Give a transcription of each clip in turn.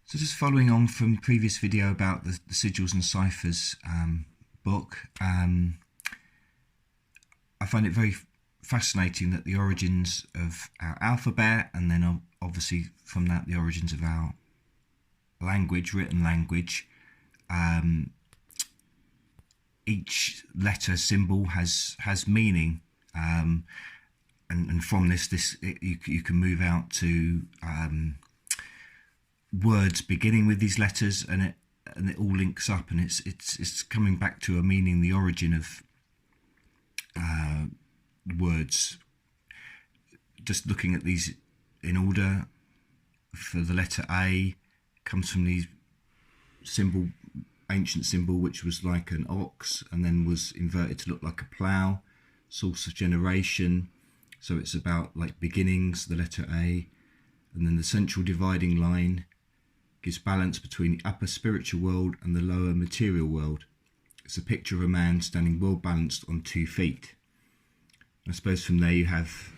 So just following on from previous video about the sigils and ciphers book, I find it very fascinating that the origins of our alphabet, and then obviously from that the origins of our language, written language, each letter symbol has meaning, and from this you can move out to words beginning with these letters, and it all links up, and it's coming back to a meaning, the origin of words. Just looking at these in order, for the letter A comes from the ancient symbol which was like an ox and then was inverted to look like a plough, source of generation. So it's about like beginnings, the letter A. And then the central dividing line gives balance between the upper spiritual world and the lower material world. It's a picture of a man standing well balanced on 2 feet. I suppose from there you have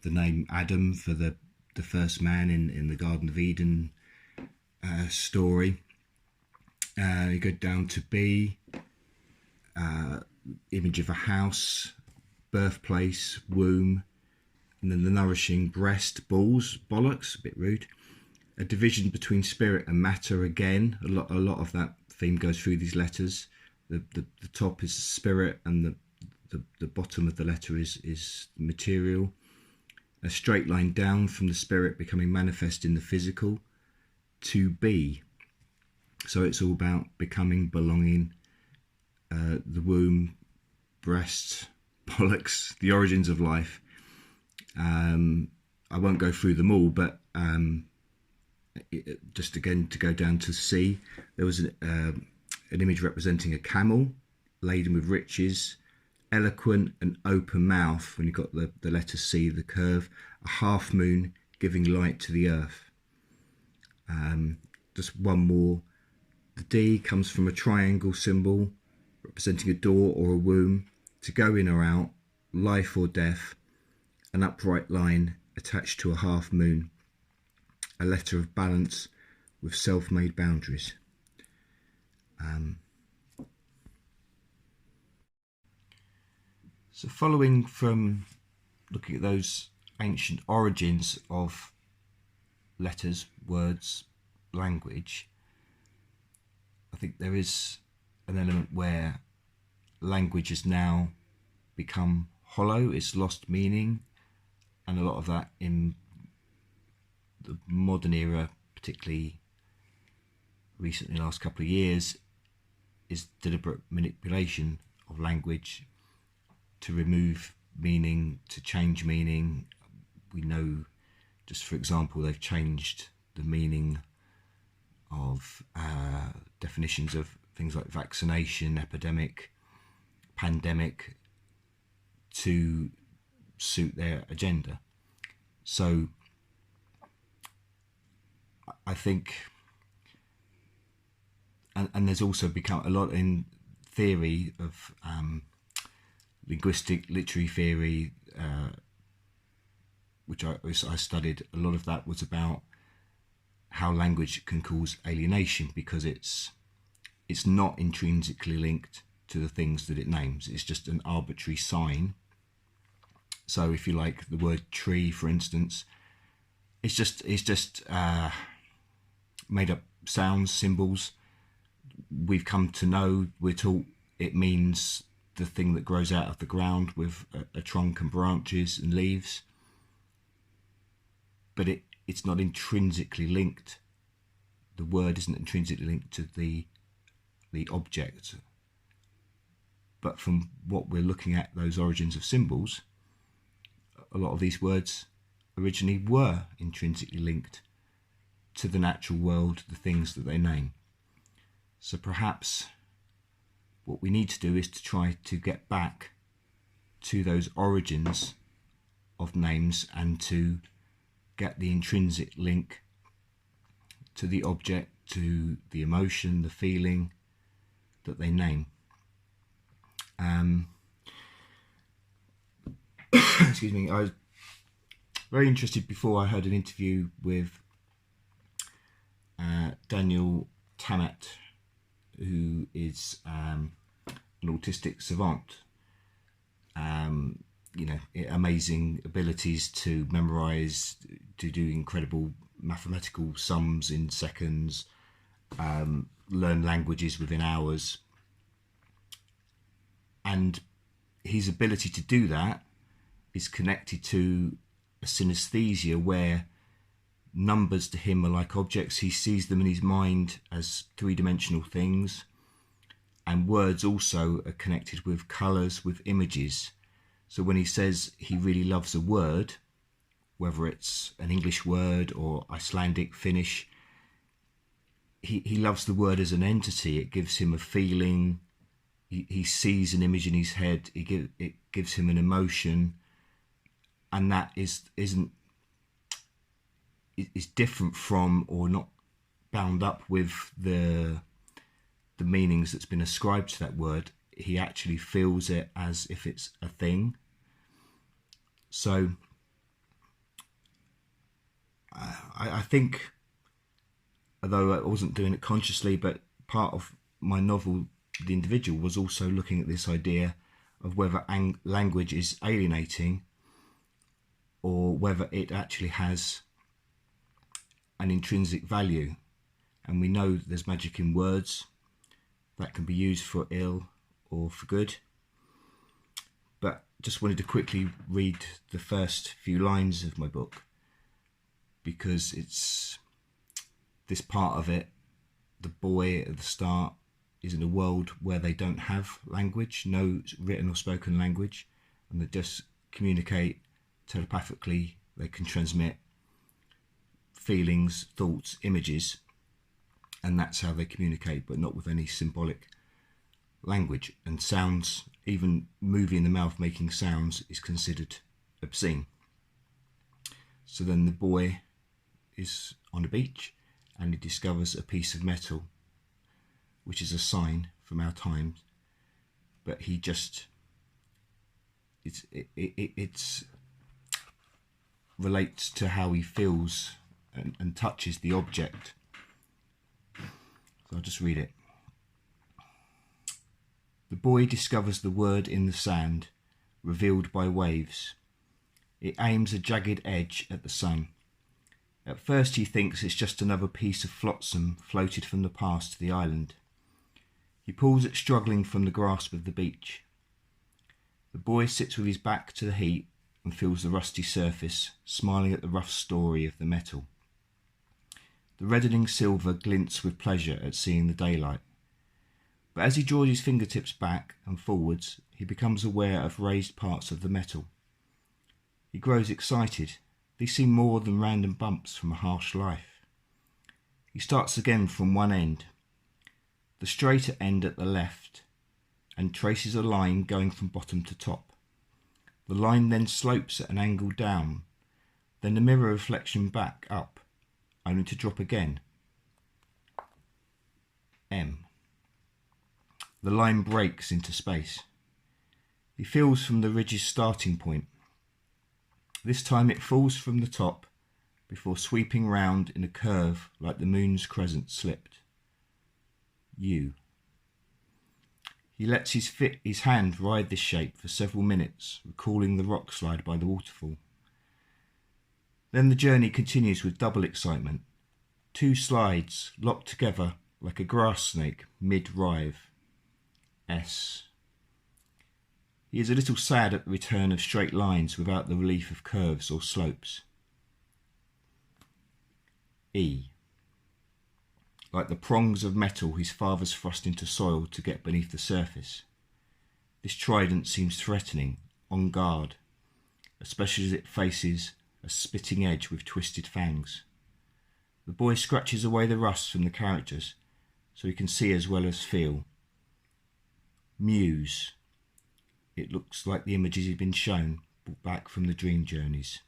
the name Adam for the first man in the Garden of Eden story. You go down to B, image of a house, birthplace, womb, and then the nourishing breast, balls, bollocks, a bit rude. A division between spirit and matter again. A lot of that theme goes through these letters. The top is spirit, and the bottom of the letter is material. A straight line down from the spirit becoming manifest in the physical to be. So it's all about becoming, belonging, the womb, breast, bollocks, the origins of life. I won't go through them all, but just again to go down to C, there was an image representing a camel laden with riches, eloquent and open mouth. When you got the letter C, the curve, a half moon giving light to the earth. Just one more. The D comes from a triangle symbol representing a door or a womb, to go in or out, life or death, an upright line attached to a half moon, a letter of balance with self-made boundaries. So following from looking at those ancient origins of letters, words, language, I think there is an element where language has now become hollow, it's lost meaning, and a lot of that in the modern era, particularly recently, last couple of years, is deliberate manipulation of language to remove meaning, to change meaning. We know, just for example, they've changed the meaning of definitions of things like vaccination, epidemic, pandemic, to suit their agenda. So I think, and there's also become a lot in theory of linguistic literary theory, which I studied. A lot of that was about how language can cause alienation, because it's not intrinsically linked to the things that it names. It's just an arbitrary sign. So if you like the word tree, for instance, it's just made up sounds, symbols. We've come to know, we're taught it means the thing that grows out of the ground with a trunk and branches and leaves, but it's not intrinsically linked. The word isn't intrinsically linked to the object. But from what we're looking at, those origins of symbols, a lot of these words originally were intrinsically linked to the natural world, the things that they name. So perhaps what we need to do is to try to get back to those origins of names, and to get the intrinsic link to the object, to the emotion, the feeling that they name. Excuse me, I was very interested before I heard an interview with Daniel Tammet, who is an autistic savant. Amazing abilities to memorize, to do incredible mathematical sums in seconds, learn languages within hours. And his ability to do that is connected to a synesthesia where numbers to him are like objects. He sees them in his mind as three-dimensional things, and words also are connected with colours, with images. So when he says he really loves a word, whether it's an English word or Icelandic, Finnish, he loves the word as an entity. It gives him a feeling. He sees an image in his head. It gives him an emotion, and that is different from, or not bound up with, the meanings that's been ascribed to that word. He actually feels it as if it's a thing. So I think, although I wasn't doing it consciously, but part of my novel, The Individual, was also looking at this idea of whether language is alienating or whether it actually has an intrinsic value. And we know there's magic in words that can be used for ill or for good. But just wanted to quickly read the first few lines of my book, because it's this part of it. The boy at the start is in a world where they don't have language, no written or spoken language, and they just communicate telepathically. They can transmit feelings, thoughts, images, and that's how they communicate, but not with any symbolic language. And sounds, even moving the mouth, making sounds, is considered obscene. So then the boy is on a beach and he discovers a piece of metal, which is a sign from our times, but he just, it's relates to how he feels and touches the object. So I'll just read it. The boy discovers the word in the sand, revealed by waves. It aims a jagged edge at the sun. At first he thinks it's just another piece of flotsam floated from the past to the island. He pulls it struggling from the grasp of the beach. The boy sits with his back to the heat and feels the rusty surface, smiling at the rough story of the metal. The reddening silver glints with pleasure at seeing the daylight. But as he draws his fingertips back and forwards, he becomes aware of raised parts of the metal. He grows excited. These seem more than random bumps from a harsh life. He starts again from one end, the straighter end at the left, and traces a line going from bottom to top. The line then slopes at an angle down, then the mirror reflection back up, only to drop again. M. The line breaks into space. He feels from the ridge's starting point. This time it falls from the top before sweeping round in a curve like the moon's crescent slipped. U. He lets his hand ride this shape for several minutes, recalling the rock slide by the waterfall. Then the journey continues with double excitement. 2 slides locked together like a grass snake mid-writhe. S. He is a little sad at the return of straight lines without the relief of curves or slopes. E. Like the prongs of metal his father's thrust into soil to get beneath the surface. This trident seems threatening, on guard, especially as it faces a spitting edge with twisted fangs. The boy scratches away the rust from the characters so he can see as well as feel. Muse. It looks like the images he'd been shown, brought back from the dream journeys.